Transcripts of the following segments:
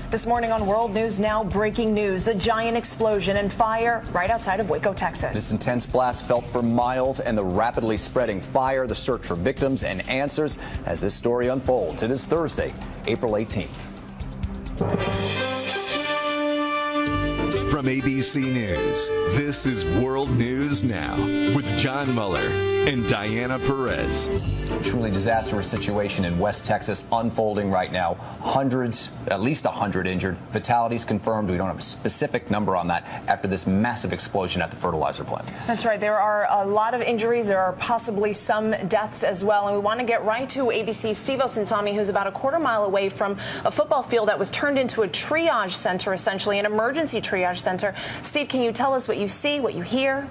This morning on World News Now, breaking news, the giant explosion and fire right outside of Waco, Texas. This intense blast felt for miles and the rapidly spreading fire, the search for victims and answers as this story unfolds. It is Thursday, April 18th. From ABC News, this is World News Now with John Muller and Diana Perez. Truly disastrous situation in West Texas unfolding right now. Hundreds, at least 100 injured. Fatalities confirmed. We don't have a specific number on that after this massive explosion at the fertilizer plant. That's right. There are a lot of injuries. There are possibly some deaths as well. And we want to get right to ABC's Steve Osinsami, who's about a quarter mile away from a football field that was turned into a triage center, essentially, an emergency triage center. Steve, can you tell us what you see, what you hear?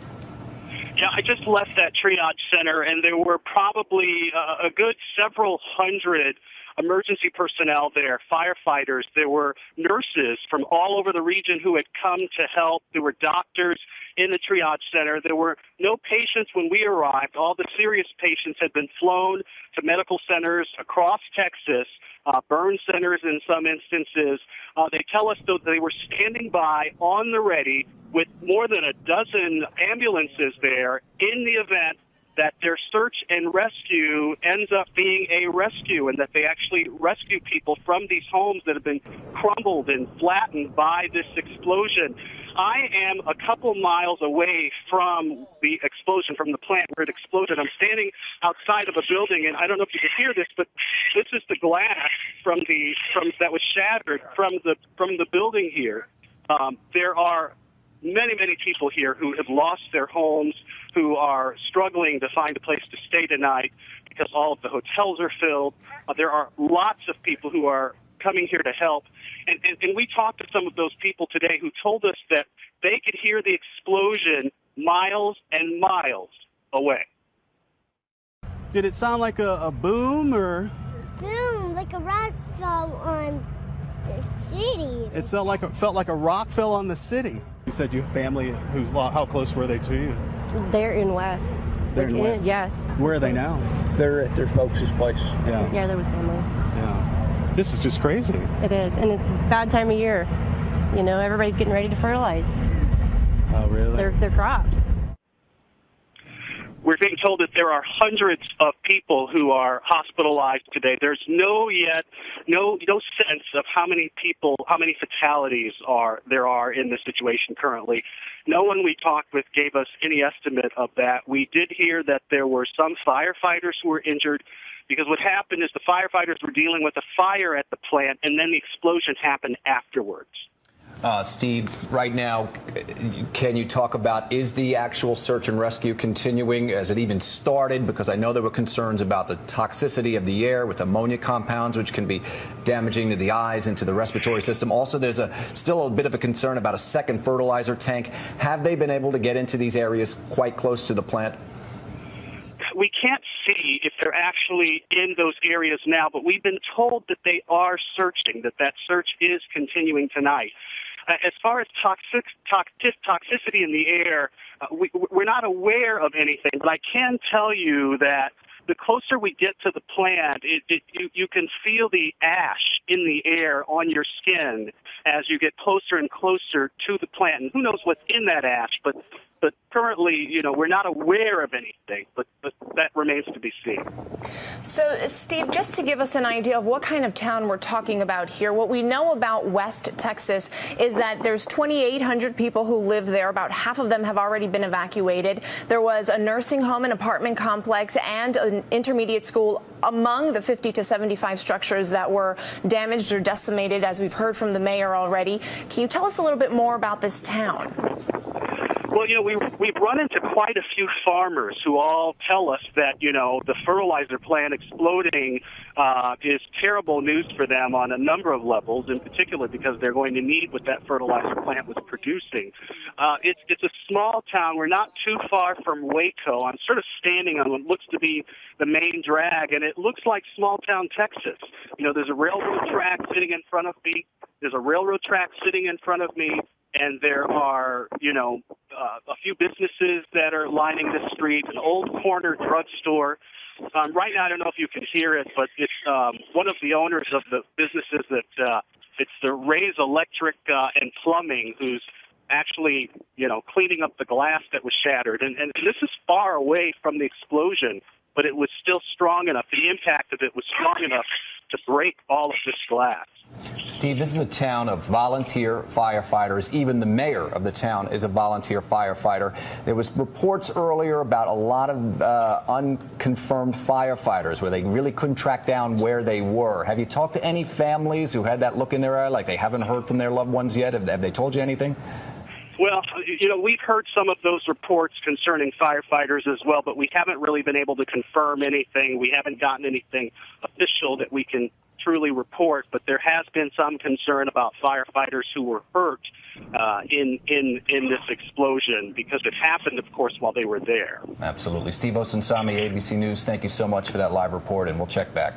Yeah, I just left that triage center, and there were probably a good several hundred emergency personnel there, firefighters. There were nurses from all over the region who had come to help. There were doctors in the triage center. There were no patients when we arrived. All the serious patients had been flown to medical centers across Texas, burn centers in some instances. They tell us, though, they were standing by on the ready with more than a dozen ambulances there in the event that their search and rescue ends up being a rescue and that they actually rescue people from these homes that have been crumbled and flattened by this explosion. I am a couple miles away from the explosion, from the plant where it exploded. I'm standing outside of a building, and I don't know if you can hear this, but this is the glass that was shattered from the building here. There are many people here who have lost their homes, who are struggling to find a place to stay tonight because all of the hotels are filled. There are lots of people who are coming here to help. And we talked to some of those people today who told us that they could hear the explosion miles and miles away. Did it sound like a boom or? Boom, like a rock fell on the city. It felt like a rock fell on the city. You said you have family how close were they to you? They're in West. They're in West? Yes. Where are they now? They're at their folks' place. Yeah, there was family. Yeah. This is just crazy. It is, and it's a bad time of year. You know, everybody's getting ready to fertilize. Oh, really? Their crops. We're being told that there are hundreds of people who are hospitalized today. There's no sense of how many fatalities there are in this situation currently. No one we talked with gave us any estimate of that. We did hear that there were some firefighters who were injured because what happened is the firefighters were dealing with a fire at the plant, and then the explosion happened afterwards. Steve, right now, can you talk about, is the actual search and rescue continuing? Has it even started? Because I know there were concerns about the toxicity of the air with ammonia compounds, which can be damaging to the eyes and to the respiratory system. Also, there's still a bit of a concern about a second fertilizer tank. Have they been able to get into these areas quite close to the plant? We can't see if they're actually in those areas now, but we've been told that they are searching, that search is continuing tonight. As far as toxicity in the air, we're not aware of anything, but I can tell you that the closer we get to the plant, you can feel the ash in the air on your skin as you get closer and closer to the plant. And who knows what's in that ash, but currently, we're not aware of anything, but that remains to be seen. So, Steve, just to give us an idea of what kind of town we're talking about here, what we know about West Texas is that there's 2,800 people who live there. About half of them have already been evacuated. There was a nursing home, an apartment complex, and an intermediate school among the 50 to 75 structures that were damaged or decimated, as we've heard from the mayor already. Can you tell us a little bit more about this town? Well, we've run into quite a few farmers who all tell us that, the fertilizer plant exploding is terrible news for them on a number of levels, in particular because they're going to need what that fertilizer plant was producing. It's a small town. We're not too far from Waco. I'm sort of standing on what looks to be the main drag, and it looks like small-town Texas. There's a railroad track sitting in front of me. There's a railroad track sitting in front of me. And there are, a few businesses that are lining the street, an old corner drugstore. Right now, I don't know if you can hear it, but it's one of the owners of the businesses that It's the Ray's Electric and Plumbing who's actually, cleaning up the glass that was shattered. And this is far away from the explosion, but it was still strong enough. The impact of it was strong enough to break all of this glass. Steve, this is a town of volunteer firefighters. Even the mayor of the town is a volunteer firefighter. There was reports earlier about a lot of unconfirmed firefighters where they really couldn't track down where they were. Have you talked to any families who had that look in their eye, like they haven't heard from their loved ones yet? Have they told you anything? Well, we've heard some of those reports concerning firefighters as well, but we haven't really been able to confirm anything. We haven't gotten anything official that we can truly report, but there has been some concern about firefighters who were hurt in this explosion because it happened, of course, while they were there. Absolutely. Steve Osunsami, ABC News, thank you so much for that live report, and we'll check back.